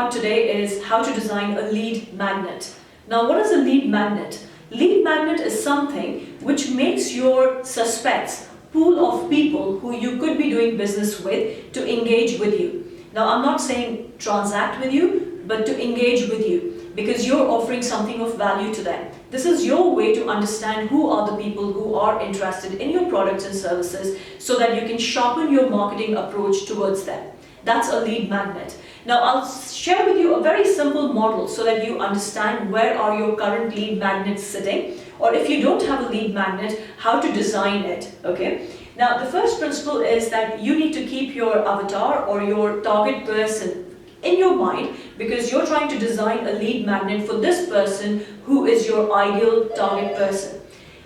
about today is how to design a lead magnet. Now, what is a lead magnet? Lead magnet is something which makes your suspects pool of people who you could be doing business with to engage with you. Now, I'm not saying transact with you, but to engage with you because you're offering something of value to them. This is your way to understand who are the people who are interested in your products and services so that you can sharpen your marketing approach towards them. That's a lead magnet. Now, I'll share with you a very simple model so that you understand where are your current lead magnets sitting, or if you don't have a lead magnet, how to design it, okay? Now, the first principle is that you need to keep your avatar or your target person in your mind because you're trying to design a lead magnet for this person who is your ideal target person.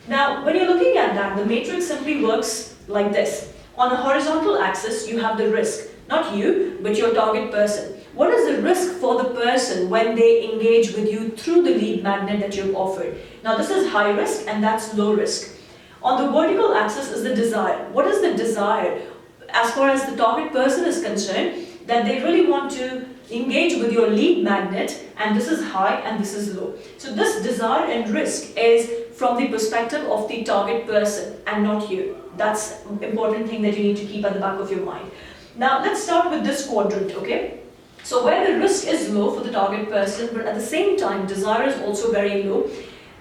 Now, when you're looking at that, the matrix simply works like this. On a horizontal axis, you have the risk. Not you, but your target person. What is the risk for the person when they engage with you through the lead magnet that you've offered? Now, this is high risk and that's low risk. On the vertical axis is the desire. What is the desire? As far as the target person is concerned, that they really want to engage with your lead magnet, and this is high and this is low. So this desire and risk is from the perspective of the target person and not you. That's an important thing that you need to keep at the back of your mind. Now let's start with this quadrant, okay? So where the risk is low for the target person, but at the same time desire is also very low.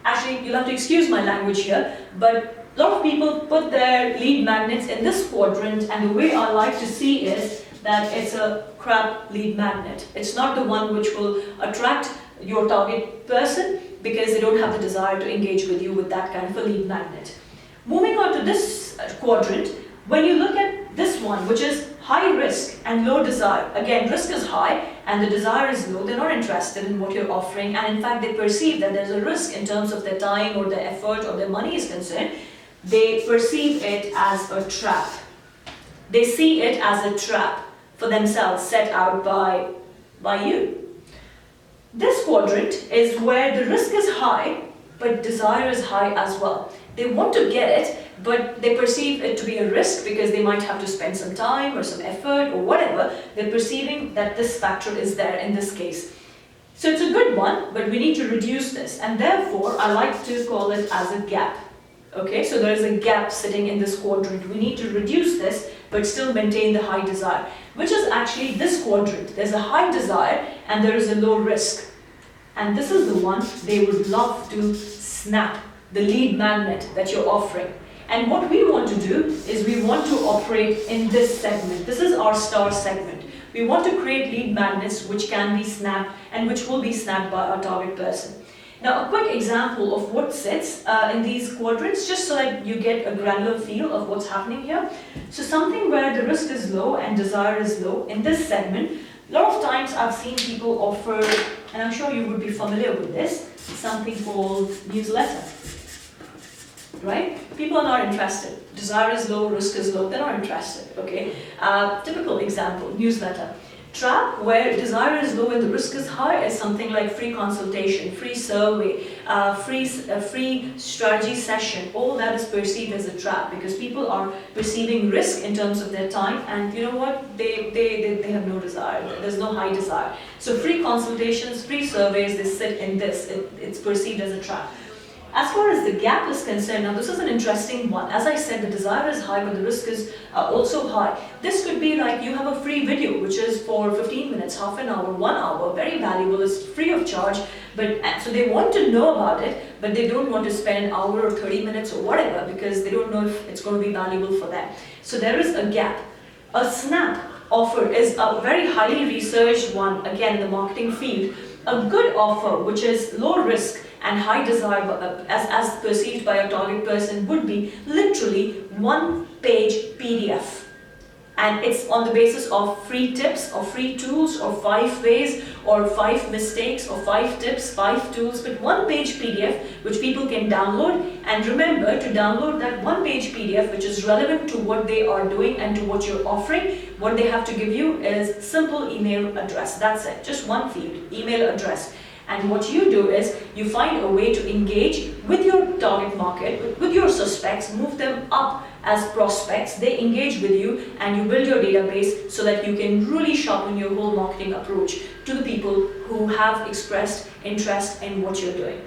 Actually, you'll have to excuse my language here, but a lot of people put their lead magnets in this quadrant, and the way I like to see is that it's a crap lead magnet. It's not the one which will attract your target person because they don't have the desire to engage with you with that kind of a lead magnet. Moving on to this quadrant, when you look at this one, which is high risk and low desire, again, risk is high and the desire is low. They're not interested in what you're offering, and in fact, they perceive that there's a risk in terms of their time or their effort or their money is concerned. They perceive it as a trap. They see it as a trap for themselves set out by you. This quadrant is where the risk is high, but desire is high as well. They want to get it, but they perceive it to be a risk because they might have to spend some time or some effort or whatever. They're perceiving that this factor is there in this case. So it's a good one, but we need to reduce this, and therefore I like to call it as a gap. Okay, so there is a gap sitting in this quadrant. We need to reduce this, but still maintain the high desire, which is actually this quadrant. There's a high desire and there is a low risk. And this is the one they would love to snap, the lead magnet that you're offering. And what we want to do is we want to operate in this segment. This is our star segment. We want to create lead magnets which can be snapped and which will be snapped by our target person. Now, a quick example of what sits in these quadrants, just so that you get a granular feel of what's happening here. So something where the risk is low and desire is low in this segment. A lot of times I've seen people offer, and I'm sure you would be familiar with this, something called newsletter. Right? People are not interested. Desire is low, risk is low, they're not interested. Okay? Typical example, newsletter. Trap, where desire is low and the risk is high, is something like free consultation, free survey, free strategy session. All that is perceived as a trap because people are perceiving risk in terms of their time, and you know what? They have no desire. There's no high desire. So free consultations, free surveys, they sit in this. It's perceived as a trap. As far as the gap is concerned, now this is an interesting one. As I said, the desire is high, but the risk is also high. This could be like you have a free video, which is for 15 minutes, half an hour, 1 hour, very valuable, it's free of charge. But so they want to know about it, but they don't want to spend an hour or 30 minutes or whatever because they don't know if it's going to be valuable for them. So there is a gap. A snap offer is a very highly researched one, again in the marketing field. A good offer, which is low risk and high desire as perceived by a target person, would be literally 1-page PDF. And it's on the basis of free tips or free tools or 5 ways or 5 mistakes or 5 tips, 5 tools, but 1-page PDF which people can download. And remember to download that 1-page PDF which is relevant to what they are doing and to what you're offering. What they have to give you is simple email address. That's it, just one field, email address. And what you do is you find a way to engage with your target market, with your suspects, move them up as prospects, they engage with you, and you build your database so that you can really sharpen your whole marketing approach to the people who have expressed interest in what you're doing.